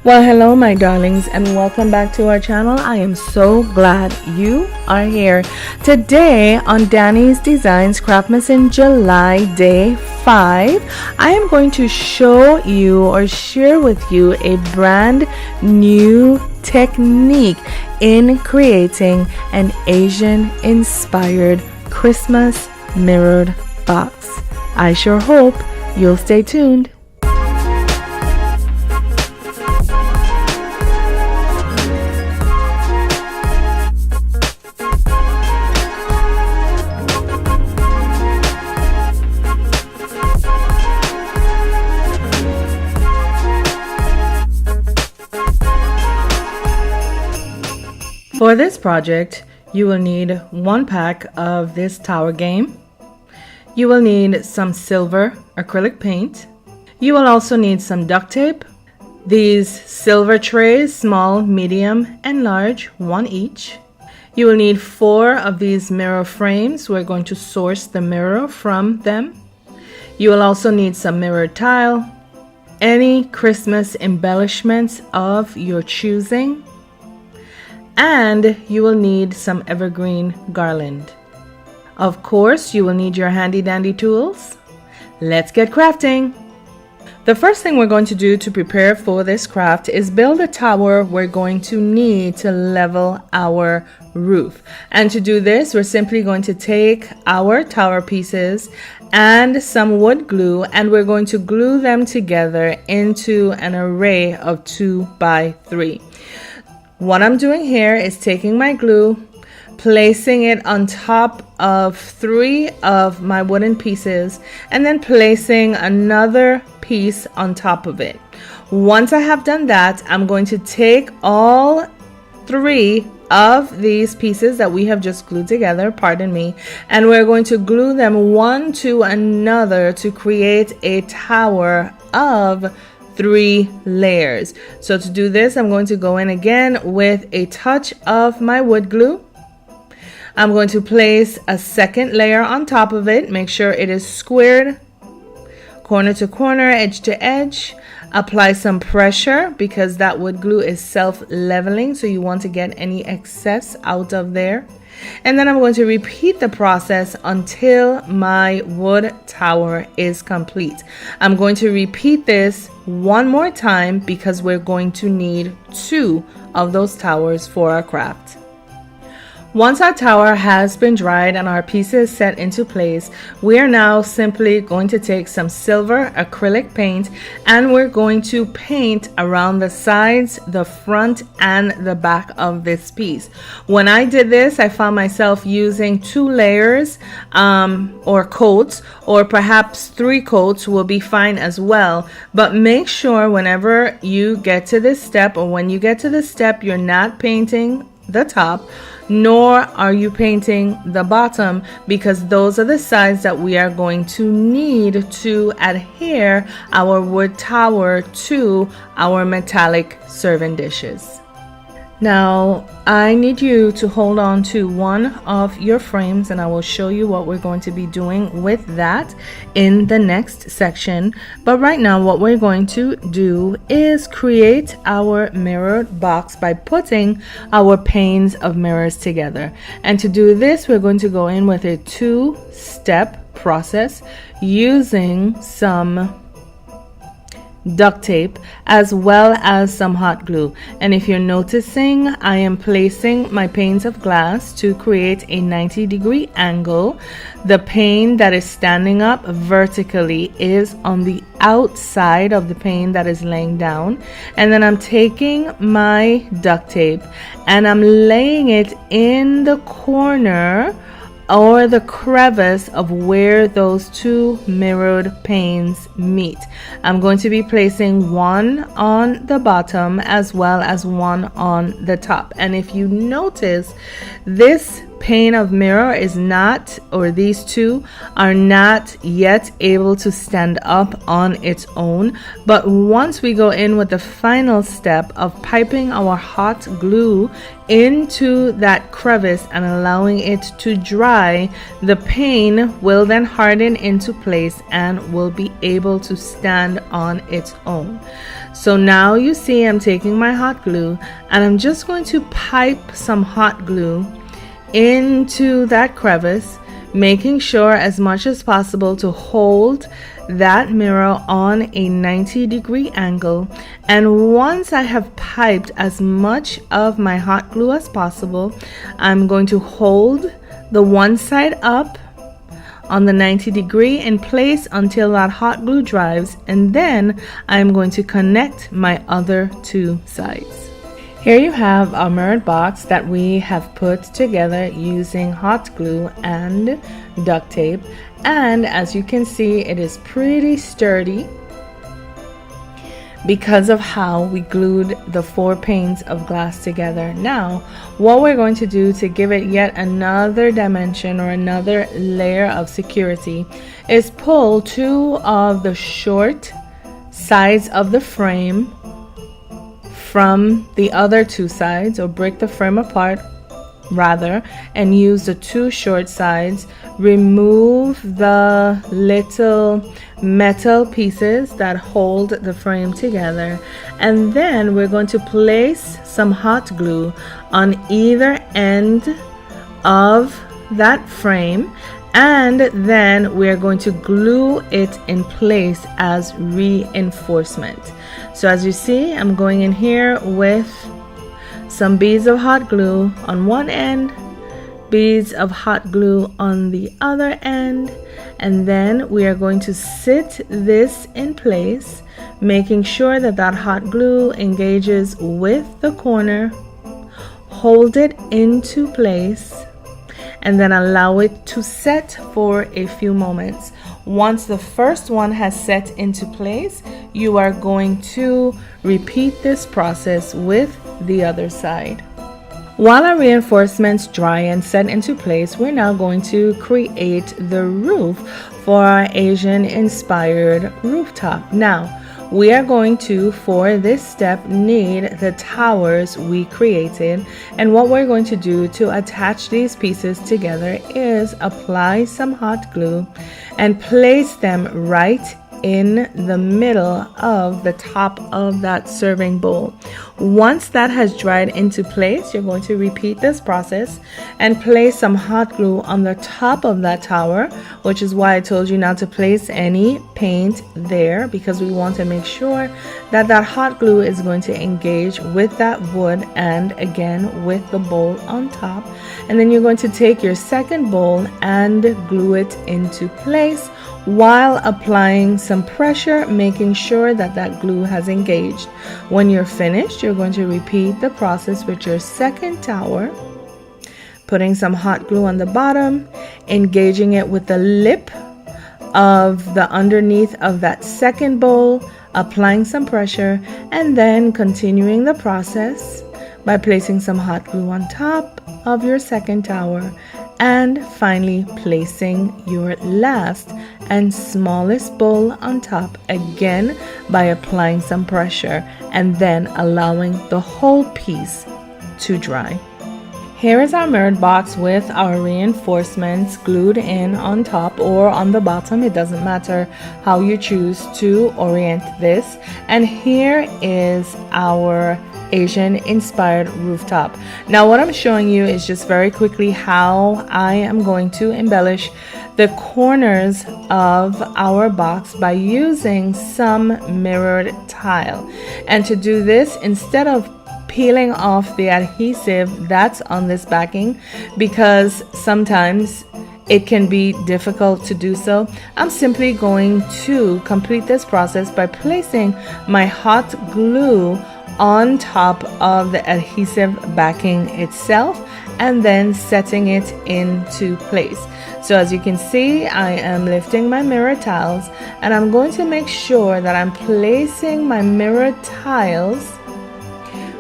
Well, hello my darlings, and welcome back to our channel. I am so glad you are here. Today on Danie's Designs Craftmas in July day 5, I am going to show you or share with you a brand new technique in creating an Asian inspired Christmas mirrored box. I sure hope you'll stay tuned. For this project, you will need 1 pack of this tower game. You will need some silver acrylic paint. You will also need some duct tape. These silver trays, small, medium, and large, 1 each. You will need 4 of these mirror frames. We're going to source the mirror from them. You will also need some mirrored tile, any Christmas embellishments of your choosing, and you will need some evergreen garland. Of course, you will need your handy dandy tools. Let's get crafting. The first thing we're going to do to prepare for this craft is build a tower we're going to need to level our roof. And to do this, we're simply going to take our tower pieces and some wood glue, and we're going to glue them together into an array of 2 by 3. What I'm doing here is taking my glue, placing it on top of 3 of my wooden pieces, and then placing another piece on top of it. Once I have done that, I'm going to take all 3 of these pieces that we have just glued together, pardon me, and we're going to glue them one to another to create a tower of 3 layers. So to do this, I'm going to go in again with a touch of my wood glue. I'm going to place a second layer on top of it. Make sure it is squared, corner to corner, edge to edge. Apply some pressure because that wood glue is self-leveling, so you want to get any excess out of there. And then I'm going to repeat the process until my wood tower is complete. I'm going to repeat this one more time because we're going to need 2 of those towers for our craft. Once our tower has been dried and our pieces set into place, we are now simply going to take some silver acrylic paint and we're going to paint around the sides, the front, and the back of this piece. When I did this, I found myself using 2 layers or coats, or perhaps 3 coats will be fine as well. But make sure whenever you get to this step, or when you get to this step, you're not painting the top, nor are you painting the bottom, because those are the sides that we are going to need to adhere our wood tower to our metallic serving dishes. Now I need you to hold on to one of your frames, and I will show you what we're going to be doing with that in the next section. But right now what we're going to do is create our mirrored box by putting our panes of mirrors together. And to do this, we're going to go in with a 2-step process using some duct tape as well as some hot glue. And if you're noticing, I am placing my panes of glass to create a 90-degree angle. The pane that is standing up vertically is on the outside of the pane that is laying down, and then I'm taking my duct tape and I'm laying it in the corner or the crevice of where those 2 mirrored panes meet. I'm going to be placing 1 on the bottom as well as 1 on the top. And if you notice, this pane of mirror is not, or these 2 are not yet able to stand up on its own. But once we go in with the final step of piping our hot glue into that crevice and allowing it to dry, the pane will then harden into place and will be able to stand on its own. So now you see I'm taking my hot glue and I'm just going to pipe some hot glue into that crevice, making sure as much as possible to hold that mirror on a 90-degree angle. And once I have piped as much of my hot glue as possible, I'm going to hold the one side up on the 90-degree in place until that hot glue dries, and then I'm going to connect my other two sides. Here you have our mirrored box that we have put together using hot glue and duct tape, and as you can see, it is pretty sturdy because of how we glued the 4 panes of glass together. Now, what we're going to do to give it yet another dimension or another layer of security is pull 2 of the short sides of the frame from the other 2 sides, or break the frame apart rather, and use the 2 short sides. Remove the little metal pieces that hold the frame together, and then we're going to place some hot glue on either end of that frame, and then we're going to glue it in place as reinforcement. So as you see, I'm going in here with some beads of hot glue on one end, beads of hot glue on the other end, and then we are going to sit this in place, making sure that that hot glue engages with the corner, hold it into place, and then allow it to set for a few moments. Once the first one has set into place, you are going to repeat this process with the other side. While our reinforcements dry and set into place, we're now going to create the roof for our Asian inspired rooftop. Now, we are going to, for this step, need the towers we created, and what we're going to do to attach these pieces together is apply some hot glue and place them right in the middle of the top of that serving bowl. Once that has dried into place, you're going to repeat this process and place some hot glue on the top of that tower, which is why I told you not to place any paint there, because we want to make sure that that hot glue is going to engage with that wood and again with the bowl on top. And then you're going to take your second bowl and glue it into place while applying some pressure, making sure that that glue has engaged. When you're finished, you're going to repeat the process with your second tower, putting some hot glue on the bottom, engaging it with the lip of the underneath of that second bowl, applying some pressure, and then continuing the process by placing some hot glue on top of your second tower, and finally placing your last and smallest bowl on top, again by applying some pressure and then allowing the whole piece to dry. Here is our mirrored box with our reinforcements glued in on top or on the bottom. It doesn't matter how you choose to orient this. And here is our Asian inspired rooftop. Now what I'm showing you is just very quickly how I am going to embellish the corners of our box by using some mirrored tile. And to do this, instead of peeling off the adhesive that's on this backing, because sometimes it can be difficult to do so, I'm simply going to complete this process by placing my hot glue on top of the adhesive backing itself and then setting it into place. So as you can see, I am lifting my mirror tiles and I'm going to make sure that I'm placing my mirror tiles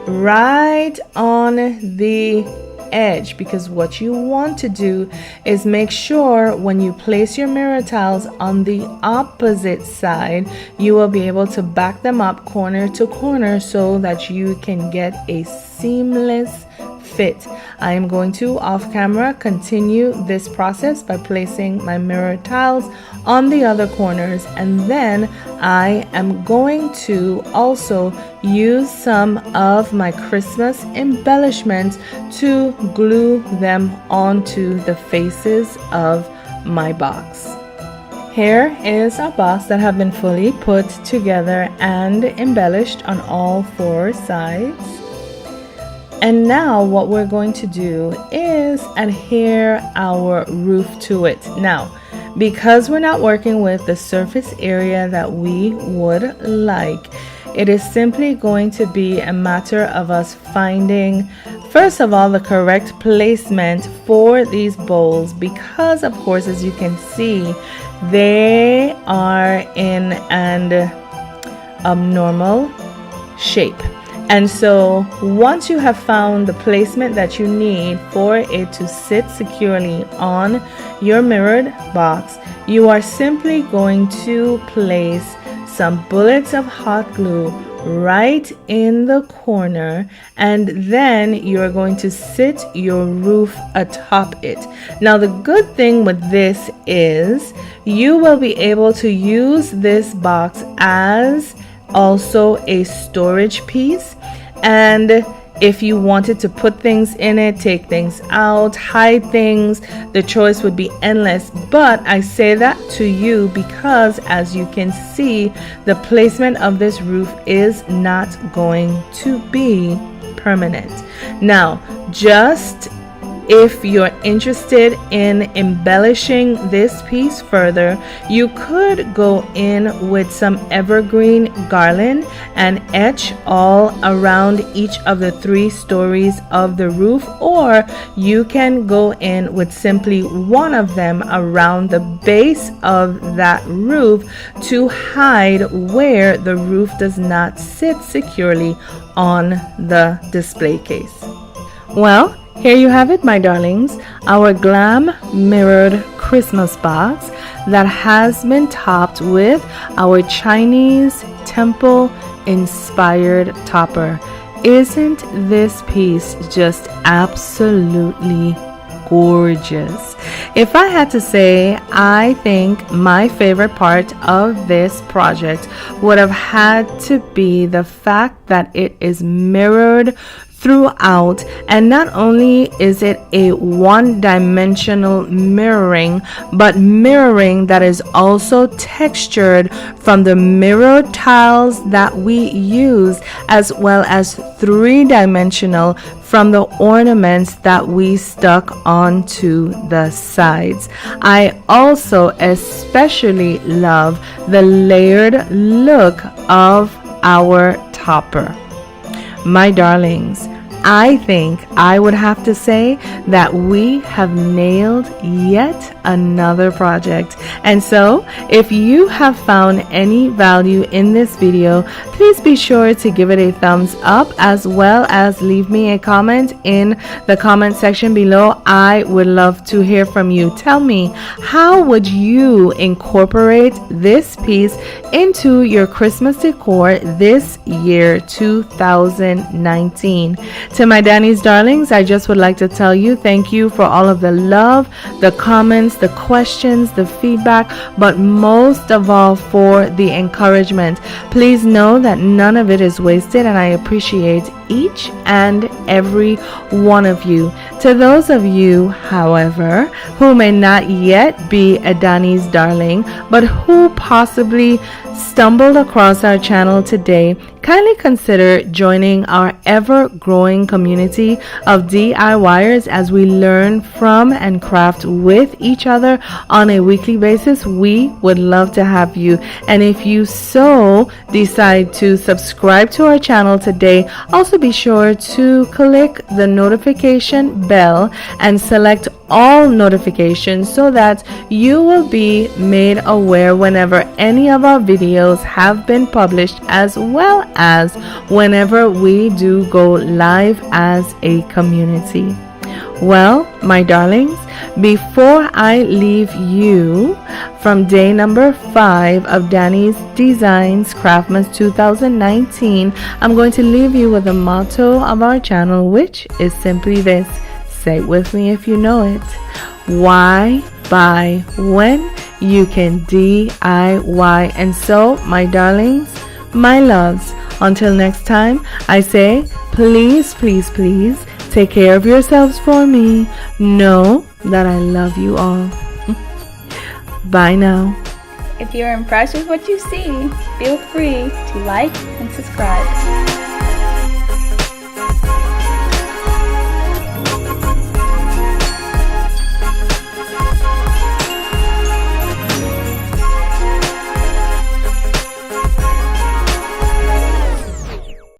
right on the edge, because what you want to do is make sure when you place your mirror tiles on the opposite side, you will be able to back them up corner to corner so that you can get a seamless fit. I am going to off camera continue this process by placing my mirror tiles on the other corners, and then I am going to also use some of my Christmas embellishments to glue them onto the faces of my box. Here is a box that have been fully put together and embellished on all 4 sides. And now what we're going to do is adhere our roof to it. Now, because we're not working with the surface area that we would like, it is simply going to be a matter of us finding, first of all, the correct placement for these bowls, because of course, as you can see, they are in an abnormal shape. And so once you have found the placement that you need for it to sit securely on your mirrored box, you are simply going to place some bullets of hot glue right in the corner, and then you're going to sit your roof atop it. Now the good thing with this is you will be able to use this box as also a storage piece, and if you wanted to put things in it, take things out, hide things, the choice would be endless. But I say that to you because, as you can see, the placement of this roof is not going to be permanent. Now, just if you're interested in embellishing this piece further, you could go in with some evergreen garland and etch all around each of the 3 stories of the roof, or you can go in with simply one of them around the base of that roof to hide where the roof does not sit securely on the display case. Well, here you have it, my darlings, our Glam mirrored Christmas box that has been topped with our Chinese temple inspired topper. Isn't this piece just absolutely gorgeous? If I had to say, I think my favorite part of this project would have had to be the fact that it is mirrored throughout, and not only is it a one-dimensional mirroring, but mirroring that is also textured from the mirrored tiles that we use, as well as 3-dimensional from the ornaments that we stuck onto the sides. I also especially love the layered look of our topper. My darlings, I think I would have to say that we have nailed yet another project. And so, if you have found any value in this video, please be sure to give it a thumbs up, as well as leave me a comment in the comment section below. I would love to hear from you. Tell me, how would you incorporate this piece into your Christmas decor this year, 2019? To my Danie's darlings, I just would like to tell you thank you for all of the love, the comments, the questions, the feedback, but most of all for the encouragement. Please know that none of it is wasted, and I appreciate each and every one of you. To those of you, however, who may not yet be a Danie's darling, but who possibly stumbled across our channel today, kindly consider joining our ever-growing community of DIYers as we learn from and craft with each other on a weekly basis. We would love to have you. And if you so decide to subscribe to our channel today, also be sure to click the notification bell and select all notifications so that you will be made aware whenever any of our videos have been published, as well as whenever we do go live as a community. Well, my darlings, before I leave you from day number 5 of Danie's Designs Craftmas 2019, I'm going to leave you with the motto of our channel, which is simply this. Say it with me if you know it. Why buy when you can DIY. And so, my darlings, my loves, until next time, I say, please, please, please, take care of yourselves for me. Know that I love you all. Bye now. If you're impressed with what you see, feel free to like and subscribe.